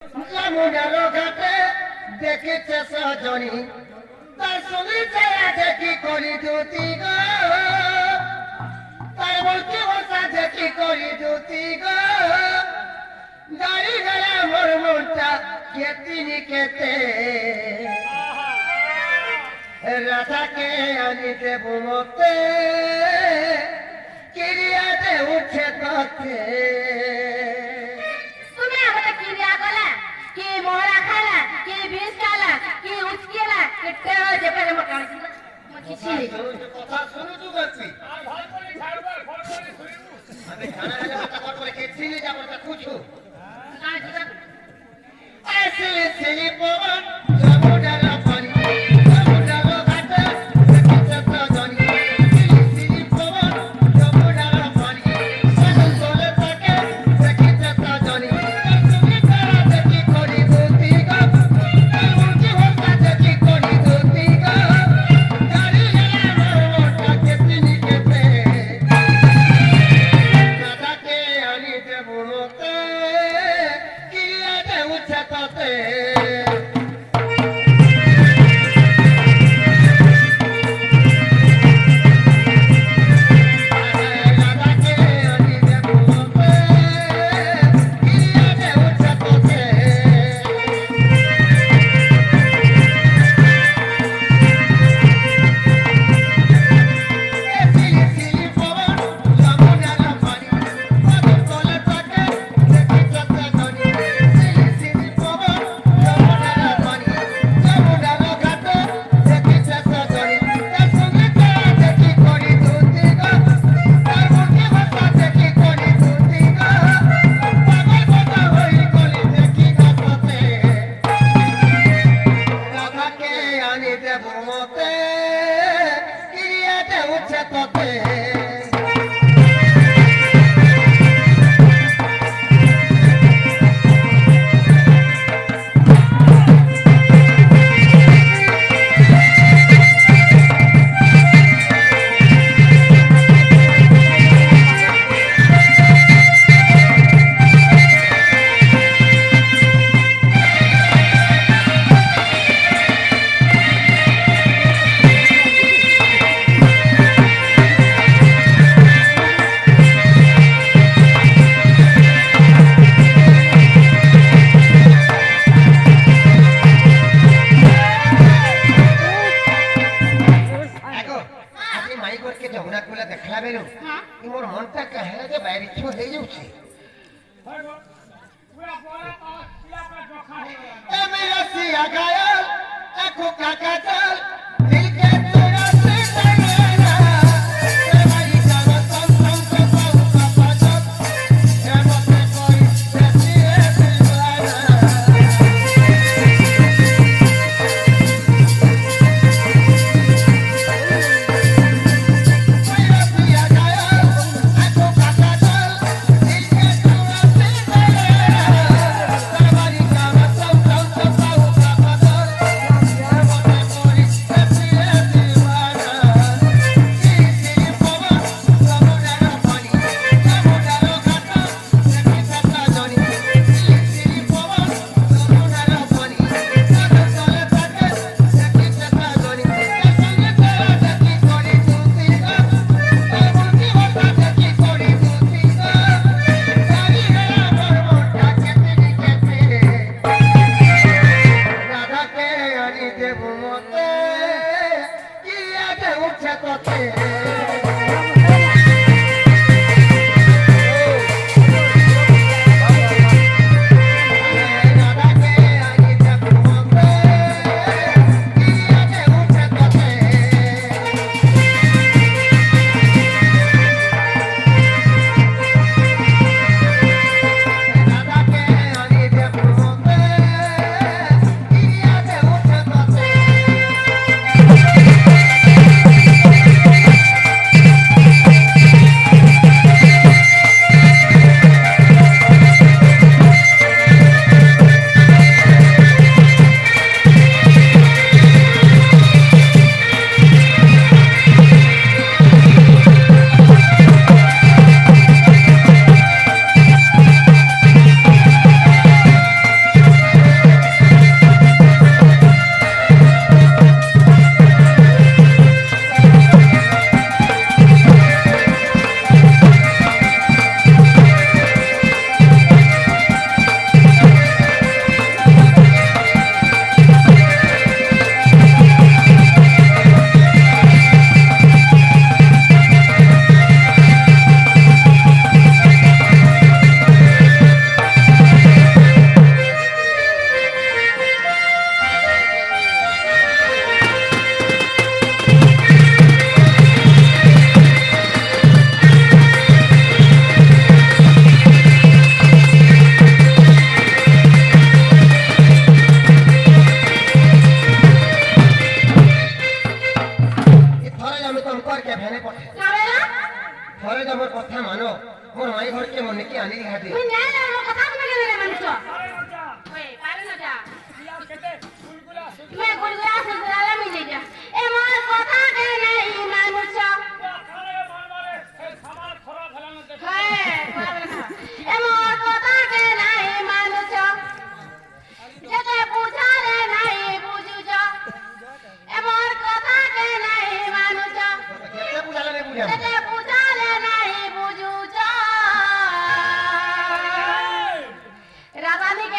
মুডালো ঘাটে দেখেছে সজনী তার সঙ্গে ছায়া দেখি করি দুতি গো তার বলতে বসা দেখি করি দুতি গো গাড়ি গেলা মোর মনটা কেতিনি কেতে রাধাকে আনি দেব মতে কিরিয়াতে উঠে তথে मोहरा खाला कि बीस खाला कि उचकेला कि टेवा जे पहले मकान किसी কথা শুনু তু গছি ভাই করে ছাড়বার ফল করে শুনিবু আমি খানা খাইলে কথা কট করে কেছি নি যাব তা কুছু ना जरा আসলে ছেলে পবন সমুদ্র পানি সমুদ্র ঘাটে দেখেছে সজনী ছেলে পবন সমুদ্র পানি সাগর চলে থাকে দেখেছে সজনী তুমি তারা দেখি করি দুতি গো মুখে হতা দেখি করি দুতি গো গাড়ি গেলা মোটা কেতিনি কেতে দাদাকে আনি দেব মতে কিরিয়াতে উঠে ততে দাদাকে আনি দেব মতে কিরিয়াতে উঠে ততে সিলি সিলি পবন সমুদ্র পানি সাগর চলে থাকে দেখেছে সজনী সিলি সিলি পবন সমুদ্র পানি সমুদ্র ঘাটে দেখেছে সজনী তার সঙ্গে ছায়া দেখি করি দুতি গো তার মুখে ভাষা দেখি করি দুতি গো পাগল কথা হই গলি দেখি গাছতে রাধাকে আনি দেব মতে কিরিয়াতে উঠে ততে আগো আপনি মাইকরকে যমুনা কুলে দেখলা বেলু মোর মনটা কাহেলা যে বাইরে ছো হয়ে যাচ্ছে পুরা বড় পাওয়া পিলা পা জখা হয়ে গেল ए मेरा सिया घायल आंखों का काजल दिल के चोरा से डरेला तुम्हारी जावा सम सम से पाऊ का पाजल है मते कोई जैसी है दिलवाना मेरा सिया घायल आंखों का काजल दिल के चोरा से डरेला तुम्हारी जावा सम सम से पाऊ का पाजल है मते कोई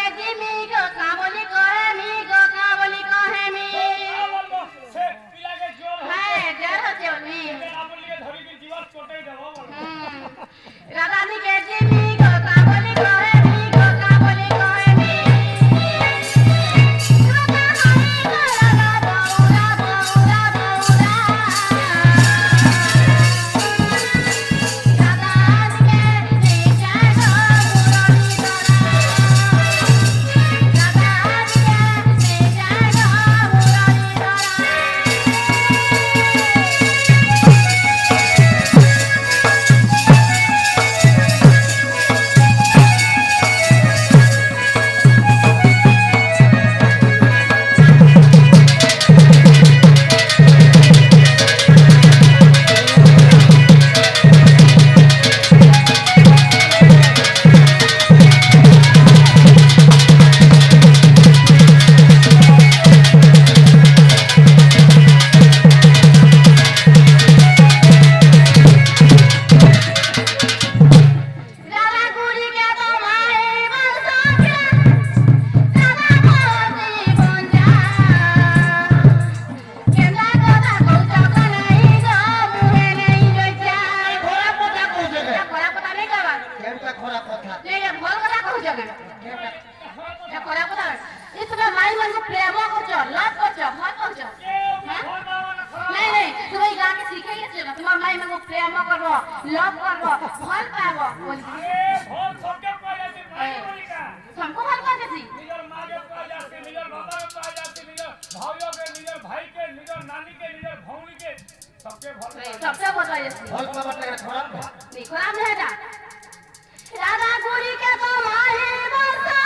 के जिमी गो काबली कहे मी गो काबली कहे मी বলবো সে পিলাকে জোর हाय जर होती আমলিকে ধরি কি জীবন চটাই দেব বলবো राधानी के जिमी गो काबली कहे मी गो काबली कहे मी लव करबो फल पाबो बोली এ ভোল সবকে পাই যাচ্ছে মাই বলি না हमको फल कर देसी নিজের মাকে পাই যাচ্ছে নিজের বাবাকে পাই যাচ্ছে নিজের ভাইকে নিজের ভাইকে নিজের নানিকে নিজের ভৌনিকে সবকে ভোল सबसे बताइए देसी ফল পাবাটা খারাপ না नहीं खराब नहीं है राधा गुरी के तो माही बरसा